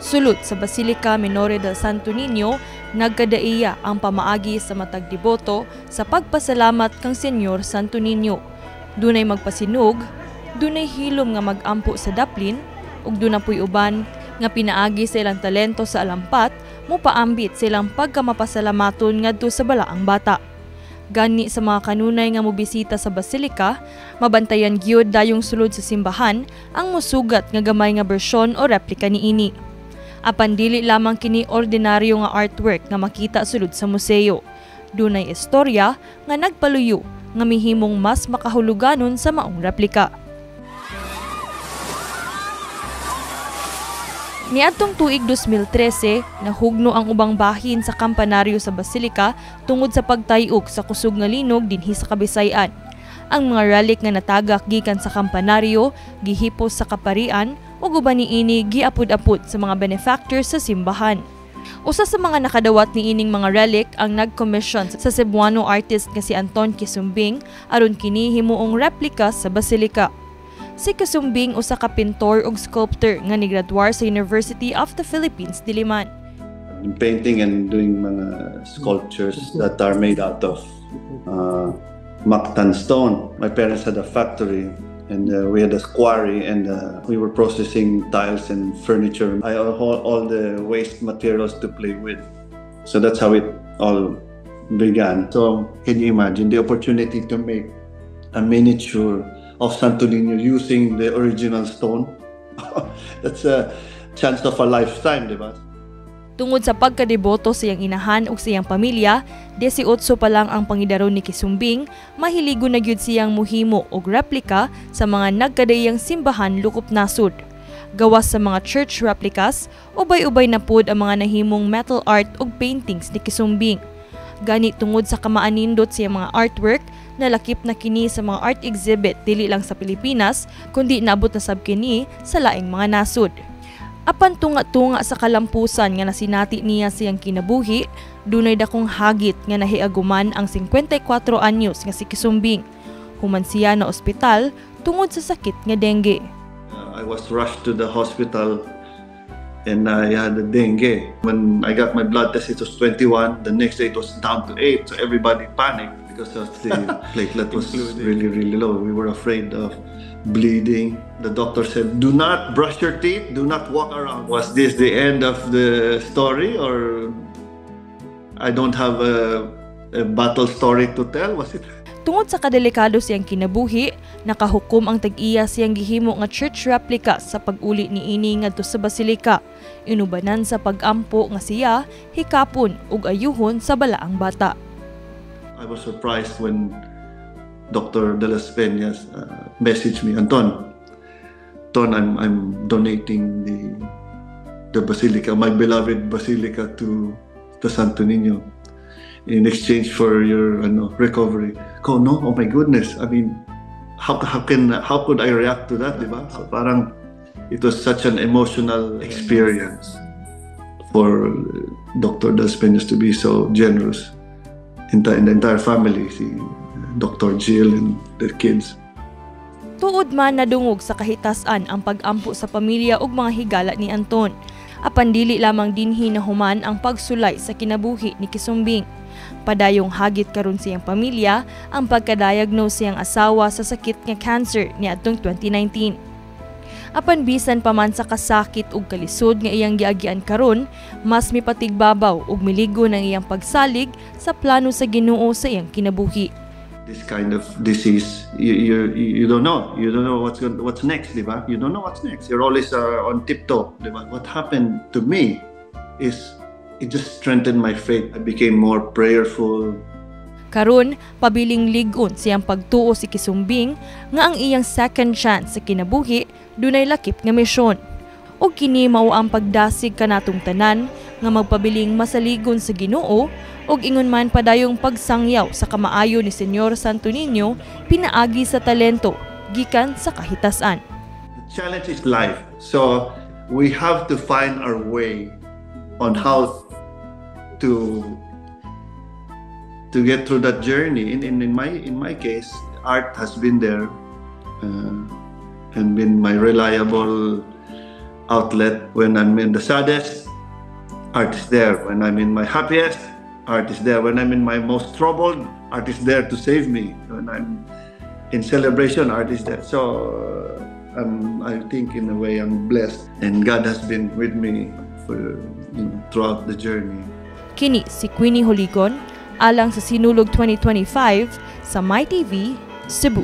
Sulod sa Basilica Minore del Santo Niño, nagkadaiya ang pamaagi sa matag deboto sa pagpasalamat kang Senyor Santo Niño. Dunay magpasinog, dunay hilom nga magampo sa daplin, ug dunapoy uban nga pinaagi sa ilang talento sa alampat, mupaambit silang pagkamapasalamaton ngadto sa balaang bata. Gani sa mga kanunay nga mobisita sa Basilica, mabantayan gyud dayong sulod sa simbahan ang musugat nga gamay nga bersyon o replika niini. Apan dili lamang kini ordinaryo nga artwork nga makita sulod sa museo. Dunay istorya nga nagpaluyo nga mihimong mas makahuluganon sa maong replika. Niadtong tuig 2013, nahugno ang ubang bahin sa kampanaryo sa Basilica tungod sa pagtayog sa kusog nga linog dinhi sa Kabisayan. Ang mga relic nga natagak gikan sa kampanaryo gihipos sa kaparian ug uban niini giapod-apod sa mga benefactors sa simbahan. Usa sa mga nakadawat niining mga relic ang nag-commission sa Cebuano artist nga si Anton Quisumbing aron kini himuong replika sa Basilica. Si Quisumbing usa ka pintor ug sculptor nga nigraduar sa University of the Philippines, Diliman. Painting and doing mga sculptures that are made out of mactan stone. My parents had a factory and we had a quarry and we were processing tiles and furniture. I had all the waste materials to play with. So that's how it all began. So can you imagine the opportunity to make a miniature of Santo Niño using the original stone? That's a chance of a lifetime, di ba? Tungod sa pagkadeboto sa iyang inahan ug sa iyang pamilya, 18 pa lang ang pangidaron ni Quisumbing, mahiligo na gyud siyang muhimo og replika sa mga nagkadaiyang simbahan lukop nasud. Gawas sa mga church replicas, ubay-ubay na pud ang mga nahimong metal art ug paintings ni Quisumbing. Gani tungod sa kamaanindot sa iyang mga artwork, nalakip na kini sa mga art exhibit dili lang sa Pilipinas, kundi naabot na sab kini sa laing mga nasud. Apan tunga-tunga sa kalampusan nga nasinati niya siyang kinabuhi, dunay dakong hagit nga nahiaguman ang 54 anyos nga si Quisumbing. Human siya na ospital tungod sa sakit nga dengue. I was rushed to the hospital and I had the dengue. When I got my blood test, it was 21. The next day it was down to 8. So everybody panicked because of the platelet was really, really low. We were afraid of bleeding. The doctor said, do not brush your teeth, do not walk around. Was this the end of the story, or I don't have a battle story to tell? Was it? Tungod sa kadelikado siyang kinabuhi, nakahukom ang tag-iya siyang gihimo nga church replica sa pag-uli niini ngadto sa Basilica. Inubanan sa pag-ampo nga siya hikapon ug ayuhon sa balaang bata. I was surprised when Dr. De Las Peñas messaged me, Anton, I'm donating the Basilica, my beloved Basilica to Santo Niño in exchange for your recovery. No, oh my goodness, I mean, how could I react to that, diba? Parang it was such an emotional experience for Dr. De Las Peñas to be so generous in the entire family. Dr. Jill and their kids. Tuod man nadungog sa kahitasan ang pag-ampo sa pamilya ug mga higala ni Anton. Apan dili lamang dinhi nahuman ang pagsulay sa kinabuhi ni Quisumbing. Padayong hagit karon siyang pamilya ang pagka-diagnose siyang asawa sa sakit nga cancer niadtong 2019. Apan bisan pa man sa kasakit ug kalisod nga iyang giagian karon, mas mipatigbabaw ug miligo ng iyang pagsalig sa plano sa Ginoo sa iyang kinabuhi. This kind of disease, you don't know. You don't know what's next, diba? You don't know what's next. You're always on tiptoe, diba? What happened to me is it just strengthened my faith. I became more prayerful. Karon, pabiling ligon siyang pagtuo si Quisumbing nga ang iyang second chance sa kinabuhi dunay lakip nga misyon. O kini mao ang pagdasig kanatong tanan nga magpabiling masaligon sa Ginoo ug ingon man padayong pagsangyaw sa kamaayo ni Senyor Santo Niño pinaagi sa talento gikan sa kahitasan. The challenge is life. So we have to find our way on how to get through that journey. In my case, art has been there and been my reliable outlet. When I'm in the saddest, art is there. When I'm in my happiest, art is there. When I'm in my most troubled, art is there to save me. When I'm in celebration, art is there. So I think in a way I'm blessed, and God has been with me for throughout the journey. Kini si Queenie Holigon alang sa Sinulog 2025 sa MyTV, Cebu.